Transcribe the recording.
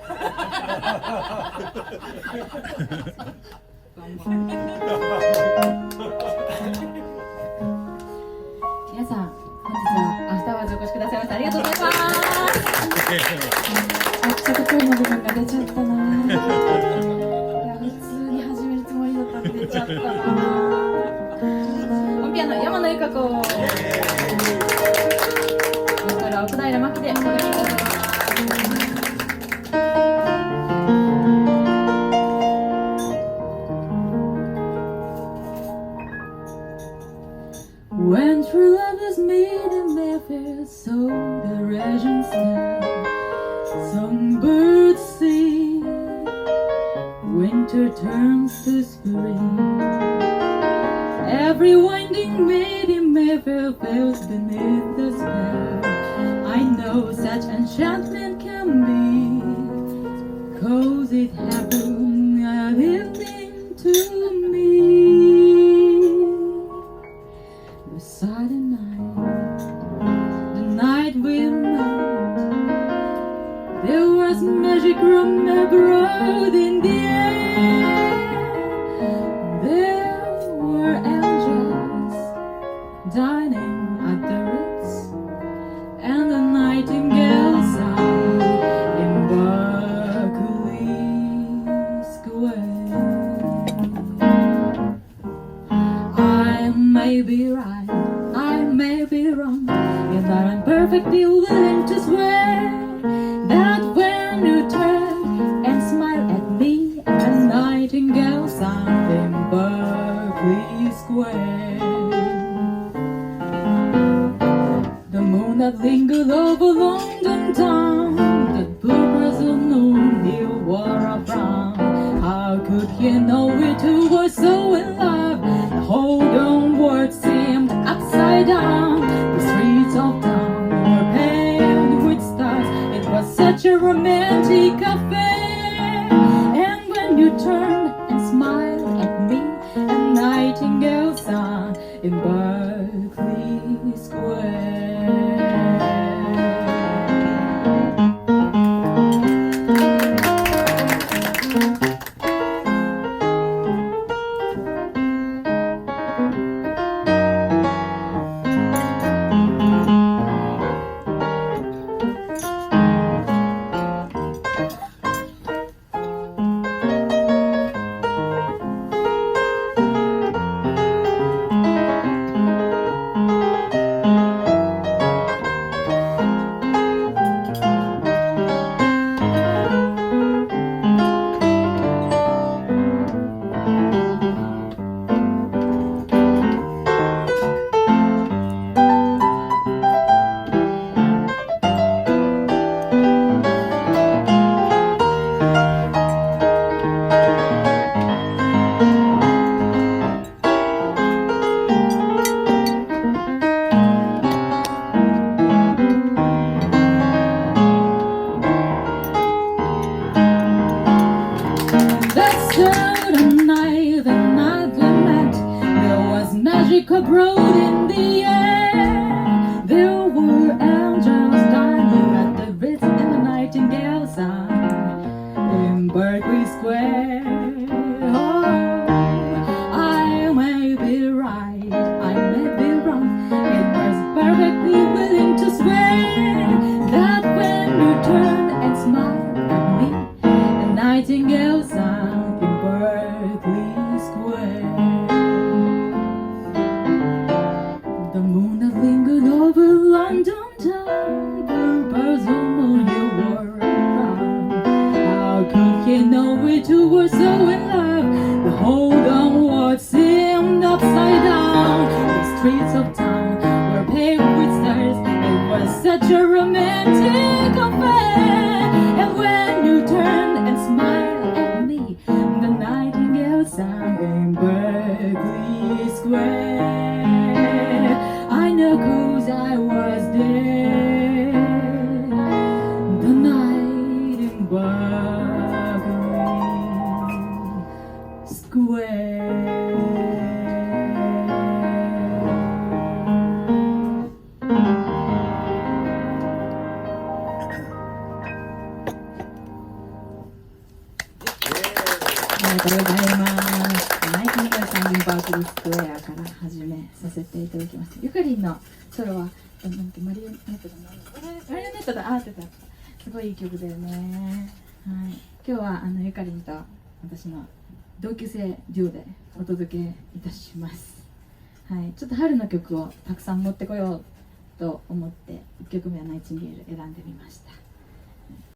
皆さん、本日はアフターワーズお越しくださいましてありがとうございます。ちょっと声の部分が出ちゃったな。いや、普通に始めるつもりだったんで出ちゃったな。本ピアノ山野友佳子、ボーカルは奥平真希でお届けいたします。When true love is made in Mayfair, so the regions stand. Songbirds sing, winter turns to spring. Every winding maid in Mayfair fails beneath the spell. I know such enchantment can be, 'cause it happened a evening to me.Saturday night, the night we met, there was magic room abroad in the air. There were angels dining at the Ritz, and the Nightingale sang in Berkeley Square. I may be right,I may be wrong, yet I'm perfectly willing to swear that when you turn and smile at me, a nightingale sang in Berkeley Square. The moon that lingered over London town, the bluebirds who knew he wore a frown. How could he know we two were so in love? The whole darn world seemed upside down. The streets of town were paved with stars. It was such a romantic affair. And when you turned and smiled at me, a nightingale sang in Berkeley Square. Abroad in the air, there were angels dining at the Ritz, and the Nightingale sang in Berkeley Square. Oh, I may be right, I may be wrong. It was perfectly willing to swear that when you turned and smiled at me, a nightingale sang in Berkeley Square.The moon that lingered over London town, the birds who knew you were around. How could he know we two were so in love? The whole darn world seemed upside down. The streets of town were paved with stars. It was such a romantic affair. And when りがとうございます。ナイティンゲールさんにバークリースクエアから始めさせていただきます。ゆかりんのソロはなんてマリオネットだな、マリオネットだ、すごいいい曲だよね。はい、今日はゆかりんと私の同級生デュオでお届けいたします。はい、ちょっと春の曲をたくさん持ってこようと思って1曲目はナイチンゲール選んでみました。